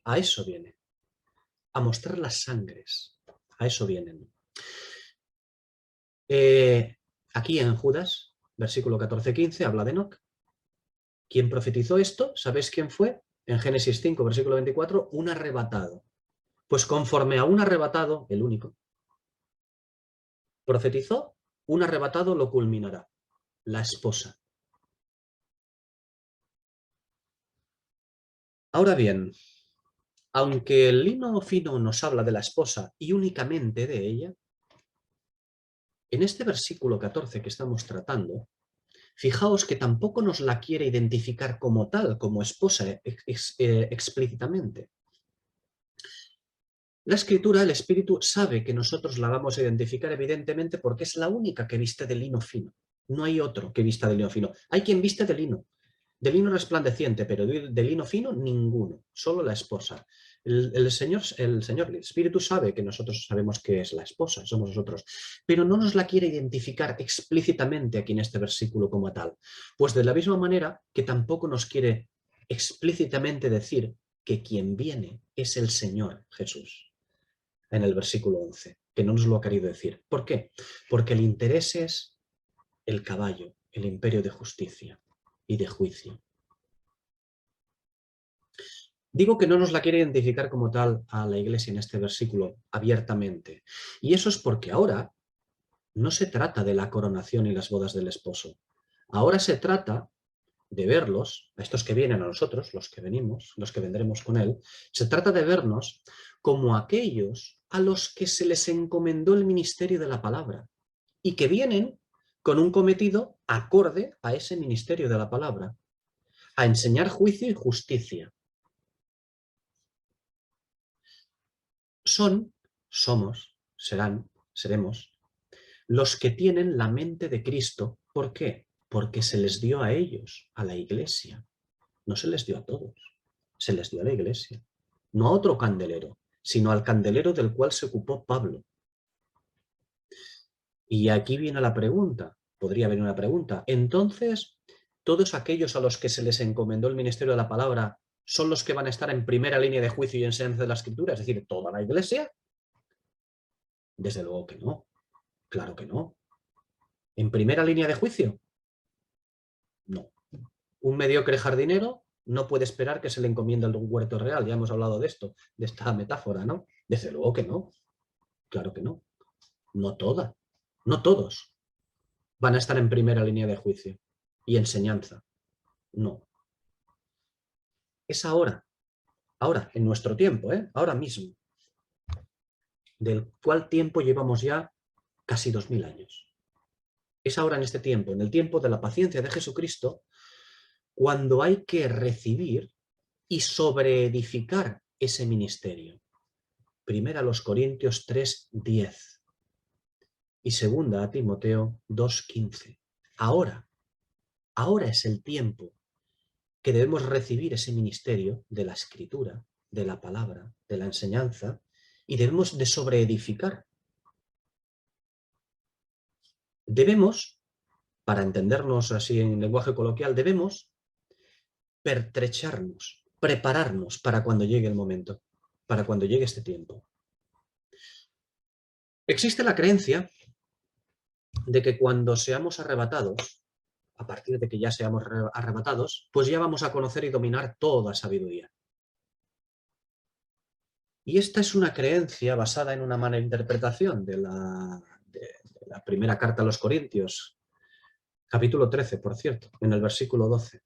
Speaker 1: A eso viene. A mostrar las sangres. A eso vienen. Aquí en Judas, versículo 14-15, habla de Enoc. ¿Quién profetizó esto? ¿Sabéis quién fue? En Génesis 5, versículo 24, un arrebatado. Pues conforme a un arrebatado, el único, profetizó, un arrebatado lo culminará, la esposa. Ahora bien, aunque el lino fino nos habla de la esposa y únicamente de ella, en este versículo 14 que estamos tratando, fijaos que tampoco nos la quiere identificar como tal, como esposa explícitamente. La Escritura, el Espíritu, sabe que nosotros la vamos a identificar evidentemente porque es la única que viste de lino fino. No hay otro que vista de lino fino. Hay quien viste de lino resplandeciente, pero de lino fino ninguno, solo la esposa. El Espíritu sabe que nosotros sabemos que es la esposa, somos nosotros, pero no nos la quiere identificar explícitamente aquí en este versículo como tal. Pues de la misma manera que tampoco nos quiere explícitamente decir que quien viene es el Señor Jesús. En el versículo 11, que no nos lo ha querido decir. ¿Por qué? Porque el interés es el caballo, el imperio de justicia y de juicio. Digo que no nos la quiere identificar como tal a la Iglesia en este versículo abiertamente. Y eso es porque ahora no se trata de la coronación y las bodas del esposo. Ahora se trata de verlos, a estos que vienen a nosotros, los que venimos, los que vendremos con él, se trata de vernos como aquellos a los que se les encomendó el ministerio de la palabra y que vienen con un cometido acorde a ese ministerio de la palabra, a enseñar juicio y justicia. Somos, serán, seremos, los que tienen la mente de Cristo. ¿Por qué? Porque se les dio a ellos, a la Iglesia. No se les dio a todos, se les dio a la Iglesia. No a otro candelero, sino al candelero del cual se ocupó Pablo. Y aquí viene la pregunta, podría venir una pregunta. Entonces, ¿todos aquellos a los que se les encomendó el ministerio de la palabra son los que van a estar en primera línea de juicio y enseñanza de la Escritura? Es decir, ¿toda la Iglesia? Desde luego que no, claro que no. ¿En primera línea de juicio? No. Un mediocre jardinero no puede esperar que se le encomiende un huerto real. Ya hemos hablado de esto, de esta metáfora, ¿no? Desde luego que no. Claro que no. No toda. No todos van a estar en primera línea de juicio y enseñanza. No. Es ahora. Ahora, en nuestro tiempo, ahora mismo, del cual tiempo llevamos ya casi 2000 años. Es ahora en este tiempo, en el tiempo de la paciencia de Jesucristo, cuando hay que recibir y sobreedificar ese ministerio. Primera a los Corintios 3:10 y segunda a Timoteo 2:15. Ahora es el tiempo que debemos recibir ese ministerio de la escritura, de la palabra, de la enseñanza, y debemos de sobreedificar. Debemos, para entendernos así en lenguaje coloquial, debemos pertrecharnos, prepararnos para cuando llegue el momento, para cuando llegue este tiempo. Existe la creencia de que cuando seamos arrebatados, a partir de que ya seamos arrebatados, pues ya vamos a conocer y dominar toda sabiduría. Y esta es una creencia basada en una mala interpretación de la primera carta a los Corintios, capítulo 13, por cierto, en el versículo 12.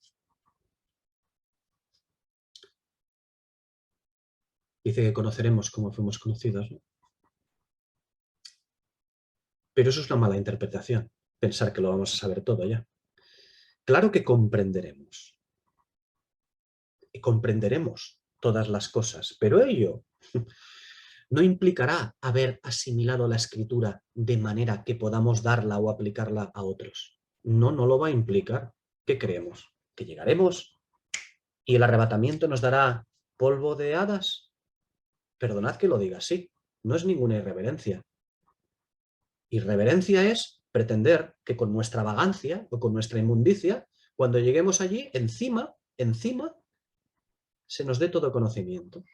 Speaker 1: Dice que conoceremos como fuimos conocidos, ¿no? Pero eso es una mala interpretación, pensar que lo vamos a saber todo ya. Claro que comprenderemos. Y comprenderemos todas las cosas, pero ello no implicará haber asimilado la escritura de manera que podamos darla o aplicarla a otros. No, no lo va a implicar. ¿Qué creemos? ¿Que llegaremos y el arrebatamiento nos dará polvo de hadas? Perdonad que lo diga así, no es ninguna irreverencia. Irreverencia es pretender que con nuestra vagancia o con nuestra inmundicia, cuando lleguemos allí, encima, se nos dé todo conocimiento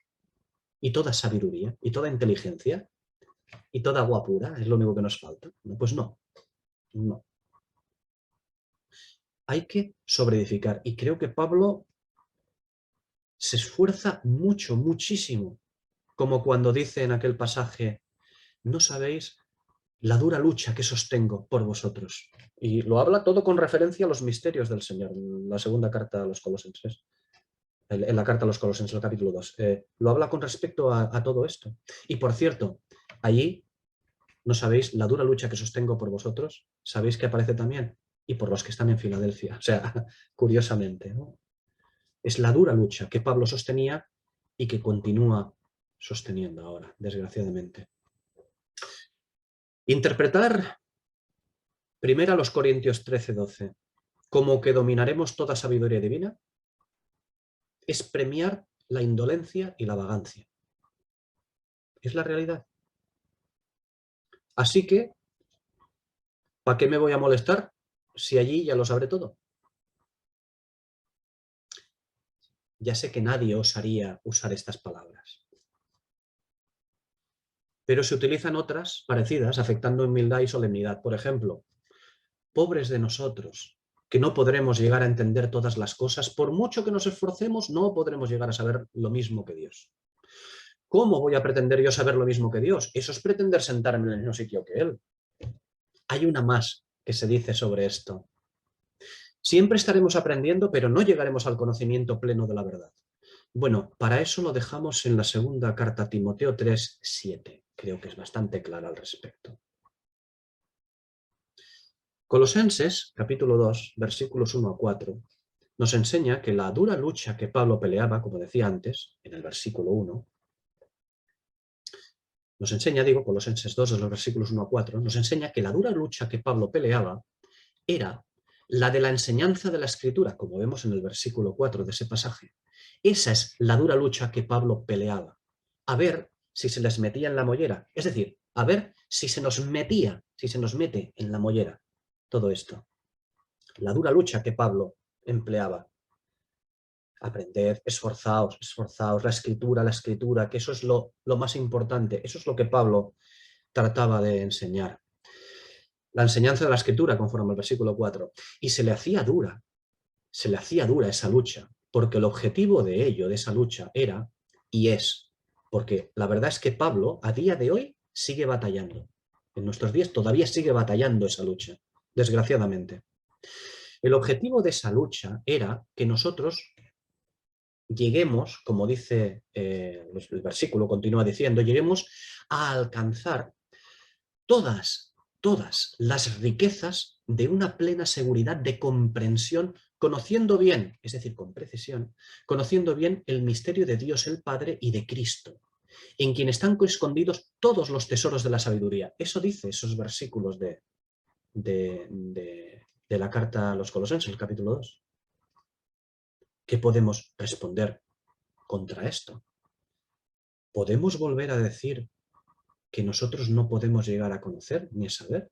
Speaker 1: y toda sabiduría y toda inteligencia y toda agua pura, es lo único que nos falta. Pues no, no. Hay que sobreedificar y creo que Pablo se esfuerza mucho, muchísimo, como cuando dice en aquel pasaje, no sabéis la dura lucha que sostengo por vosotros. Y lo habla todo con referencia a los misterios del Señor, en la segunda carta a los Colosenses, en la carta a los Colosenses, el capítulo 2. Lo habla con respecto a todo esto. Y por cierto, allí, no sabéis la dura lucha que sostengo por vosotros, sabéis que aparece también, y por los que están en Filadelfia. O sea, curiosamente, ¿no? Es la dura lucha que Pablo sostenía y que continúa sosteniendo ahora, desgraciadamente. Interpretar primero a los Corintios 13:12 como que dominaremos toda sabiduría divina es premiar la indolencia y la vagancia. Es la realidad. Así que, ¿para qué me voy a molestar si allí ya lo sabré todo? Ya sé que nadie osaría usar estas palabras. Pero se utilizan otras parecidas, afectando humildad y solemnidad. Por ejemplo, pobres de nosotros, que no podremos llegar a entender todas las cosas, por mucho que nos esforcemos, no podremos llegar a saber lo mismo que Dios. ¿Cómo voy a pretender yo saber lo mismo que Dios? Eso es pretender sentarme en el mismo sitio que Él. Hay una más que se dice sobre esto. Siempre estaremos aprendiendo, pero no llegaremos al conocimiento pleno de la verdad. Bueno, para eso lo dejamos en la segunda carta a Timoteo 3:7. Creo que es bastante clara al respecto. Colosenses, capítulo 2, versículos 1-4, nos enseña que la dura lucha que Pablo peleaba, como decía antes, en el versículo 1, nos enseña, Colosenses 2, de los versículos 1-4, nos enseña que la dura lucha que Pablo peleaba era la de la enseñanza de la Escritura, como vemos en el versículo 4 de ese pasaje. Esa es la dura lucha que Pablo peleaba. A ver si se les metía en la mollera. Es decir, a ver si se nos mete en la mollera todo esto. La dura lucha que Pablo empleaba. Aprender, esforzaos, la escritura, que eso es lo más importante. Eso es lo que Pablo trataba de enseñar. La enseñanza de la escritura, conforme al versículo 4. Y se le hacía dura esa lucha, porque el objetivo de ello, de esa lucha, era y es, porque la verdad es que Pablo a día de hoy sigue batallando. En nuestros días todavía sigue batallando esa lucha, desgraciadamente. El objetivo de esa lucha era que nosotros lleguemos, como dice el versículo, continúa diciendo, lleguemos a alcanzar todas las riquezas de una plena seguridad de comprensión, conociendo bien, es decir, con precisión, conociendo bien el misterio de Dios el Padre y de Cristo, en quien están escondidos todos los tesoros de la sabiduría. Eso dice esos versículos de la carta a los Colosenses, el capítulo 2. ¿Qué podemos responder contra esto? ¿Podemos volver a decir que nosotros no podemos llegar a conocer ni a saber?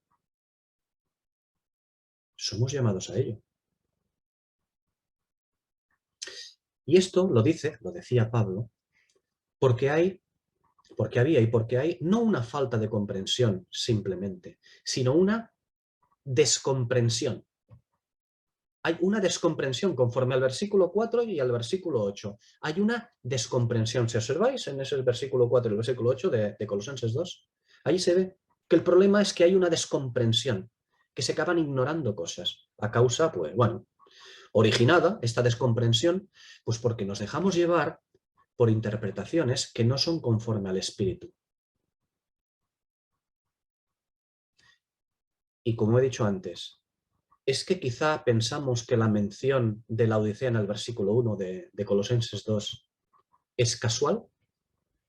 Speaker 1: Somos llamados a ello. Y esto lo decía Pablo, porque había y porque hay no una falta de comprensión simplemente, sino una descomprensión. Hay una descomprensión conforme al versículo 4 y al versículo 8. Hay una descomprensión. Si observáis en ese versículo 4 y el versículo 8 de Colosenses 2, ahí se ve que el problema es que hay una descomprensión, que se acaban ignorando cosas a causa, pues bueno, originada esta descomprensión, pues porque nos dejamos llevar por interpretaciones que no son conforme al espíritu. Y como he dicho antes, es que quizá pensamos que la mención de la Odisea en el versículo 1 de Colosenses 2 es casual.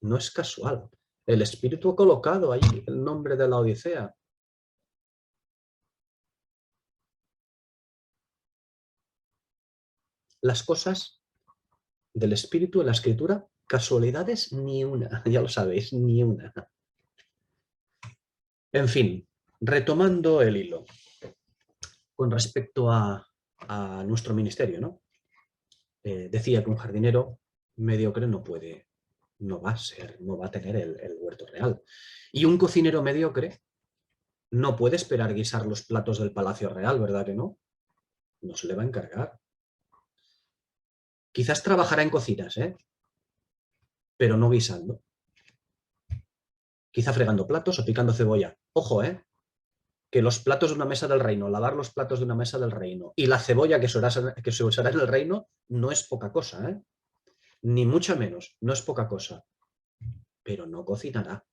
Speaker 1: No es casual. El Espíritu ha colocado ahí el nombre de la Odisea. Las cosas del Espíritu en la Escritura, casualidades ni una, ya lo sabéis, ni una. En fin, retomando el hilo, con respecto a nuestro ministerio, ¿no? Decía que un jardinero mediocre no va a tener el huerto real. Y un cocinero mediocre no puede esperar guisar los platos del Palacio Real, ¿verdad que no? No se le va a encargar. Quizás trabajará en cocinas, pero no guisando. Quizá fregando platos o picando cebolla. Ojo, que los platos de una mesa del reino, lavar los platos de una mesa del reino y la cebolla que se usará en el reino no es poca cosa, ni mucho menos, no es poca cosa, pero no cocinará.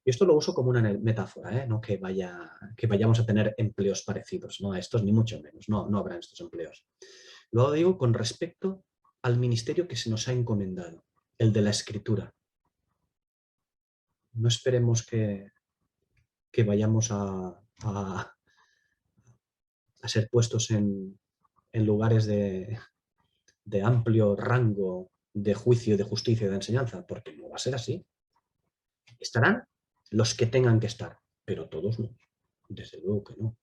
Speaker 1: Y esto lo uso como una metáfora, no que vayamos a tener empleos parecidos, no a estos ni mucho menos, no habrá estos empleos. Lo digo con respecto al ministerio que se nos ha encomendado, el de la escritura. No esperemos que vayamos a ser puestos en lugares de amplio rango de juicio, de justicia y de enseñanza, porque no va a ser así. Estarán los que tengan que estar, pero todos no. Desde luego que no.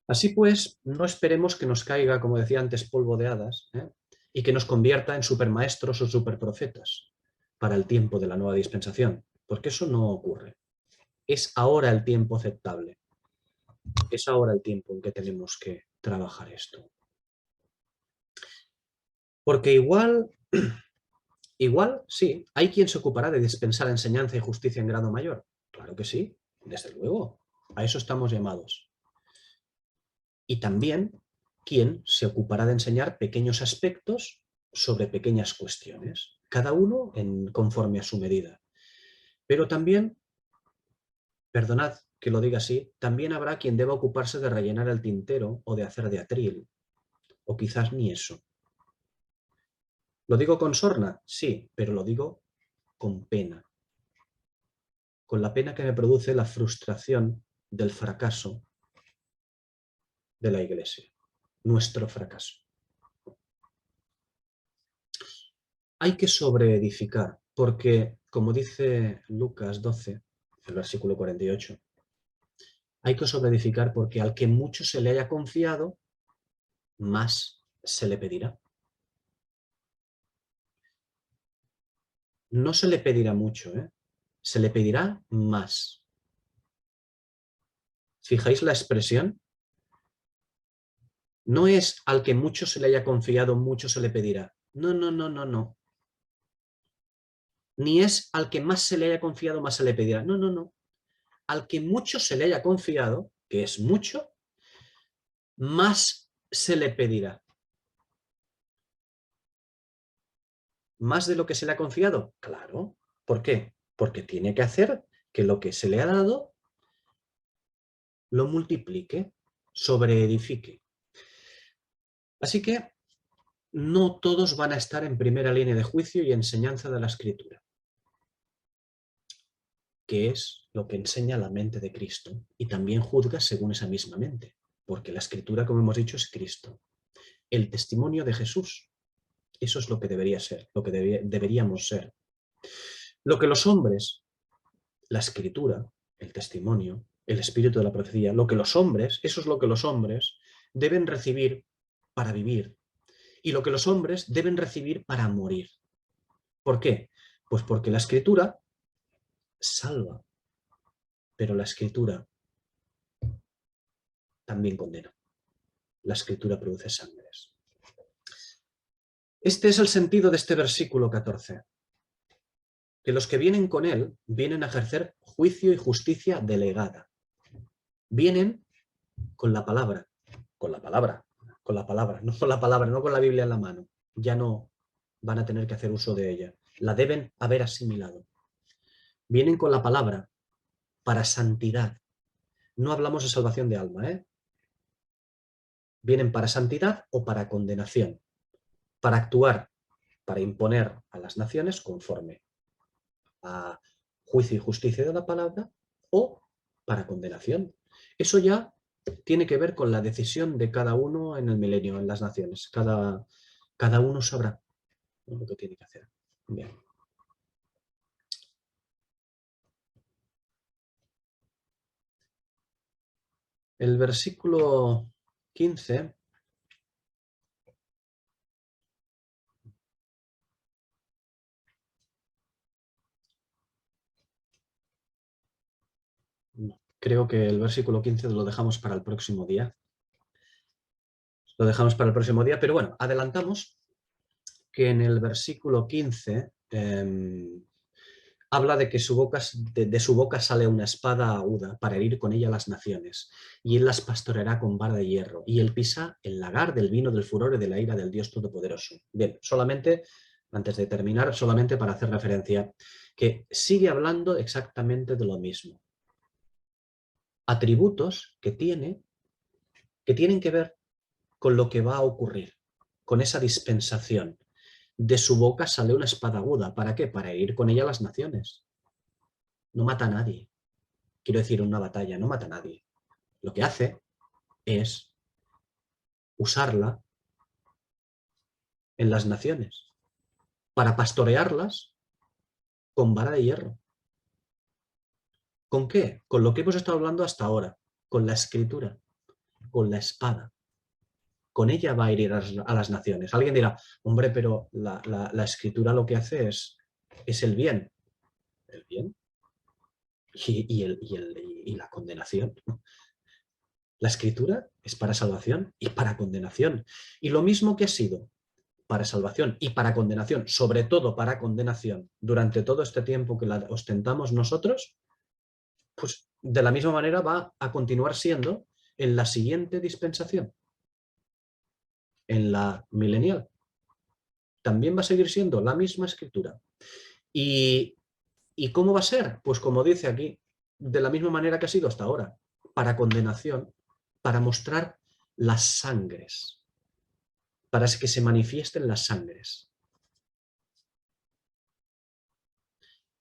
Speaker 1: Así pues, no esperemos que nos caiga, como decía antes, polvo de hadas, y que nos convierta en supermaestros o superprofetas para el tiempo de la nueva dispensación, porque eso no ocurre. Es ahora el tiempo aceptable. Es ahora el tiempo en que tenemos que trabajar esto. Porque igual, sí, hay quien se ocupará de dispensar enseñanza y justicia en grado mayor. Claro que sí, desde luego. A eso estamos llamados. Y también quien se ocupará de enseñar pequeños aspectos sobre pequeñas cuestiones, cada uno conforme a su medida. Pero también, perdonad que lo diga así, también habrá quien deba ocuparse de rellenar el tintero o de hacer de atril, o quizás ni eso. ¿Lo digo con sorna? Sí, pero lo digo con pena. Con la pena que me produce la frustración del fracaso de la Iglesia, nuestro fracaso. Hay que sobreedificar, porque, como dice Lucas 12, el versículo 48, hay que sobreedificar porque al que mucho se le haya confiado, más se le pedirá. No se le pedirá mucho, se le pedirá más. ¿Fijáis la expresión? No es al que mucho se le haya confiado, mucho se le pedirá. No, no, no, no, no. Ni es al que más se le haya confiado, más se le pedirá. No, no, no. Al que mucho se le haya confiado, que es mucho, más se le pedirá. ¿Más de lo que se le ha confiado? Claro. ¿Por qué? Porque tiene que hacer que lo que se le ha dado lo multiplique, sobreedifique. Así que no todos van a estar en primera línea de juicio y enseñanza de la Escritura, que es lo que enseña la mente de Cristo, y también juzga según esa misma mente, porque la Escritura, como hemos dicho, es Cristo. El testimonio de Jesús, eso es lo que debería ser, lo que deberíamos ser. Lo que los hombres, la Escritura, el testimonio, el espíritu de la profecía, lo que los hombres, eso es lo que los hombres deben recibir para vivir, y lo que los hombres deben recibir para morir. ¿Por qué? Pues porque la Escritura salva, pero la Escritura también condena. La Escritura produce sangres. Este es el sentido de este versículo 14. Que los que vienen con él vienen a ejercer juicio y justicia delegada. Vienen con la palabra, con la palabra, con la palabra, no con la palabra, no con la Biblia en la mano. Ya no van a tener que hacer uso de ella. La deben haber asimilado. Vienen con la palabra para santidad. No hablamos de salvación de alma, ¿eh? Vienen para santidad o para condenación. Para actuar, para imponer a las naciones conforme a juicio y justicia de la palabra o para condenación. Eso ya tiene que ver con la decisión de cada uno en el milenio, en las naciones. Cada uno sabrá lo que tiene que hacer. Bien. El versículo 15 creo que el versículo 15 lo dejamos para el próximo día. Lo dejamos para el próximo día, pero bueno, adelantamos que en el versículo 15 habla de que de su boca sale una espada aguda para herir con ella las naciones, y él las pastoreará con vara de hierro, y él pisa el lagar del vino del furor y de la ira del Dios Todopoderoso. Bien, solamente, antes de terminar, solamente para hacer referencia, que sigue hablando exactamente de lo mismo. Atributos que tienen que ver con lo que va a ocurrir, con esa dispensación. De su boca sale una espada aguda. ¿Para qué? Para herir con ella las naciones. No mata a nadie. Quiero decir, en una batalla no mata a nadie. Lo que hace es usarla en las naciones para pastorearlas con vara de hierro. ¿Con qué? Con lo que hemos estado hablando hasta ahora, con la escritura, con la espada. Con ella va a herir a las naciones. Alguien dirá, hombre, pero la escritura lo que hace es el bien. ¿El bien? ¿Y la condenación? La escritura es para salvación y para condenación. Y lo mismo que ha sido para salvación y para condenación, sobre todo para condenación, durante todo este tiempo que la ostentamos nosotros, pues de la misma manera va a continuar siendo en la siguiente dispensación, en la milenial. También va a seguir siendo la misma escritura. ¿Y cómo va a ser? Pues como dice aquí, de la misma manera que ha sido hasta ahora, para condenación, para mostrar las sangres, para que se manifiesten las sangres.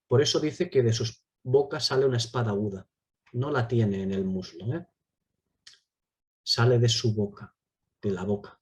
Speaker 1: Por eso dice que de sus bocas sale una espada aguda. No la tiene en el muslo, ¿eh? Sale de su boca, de la boca.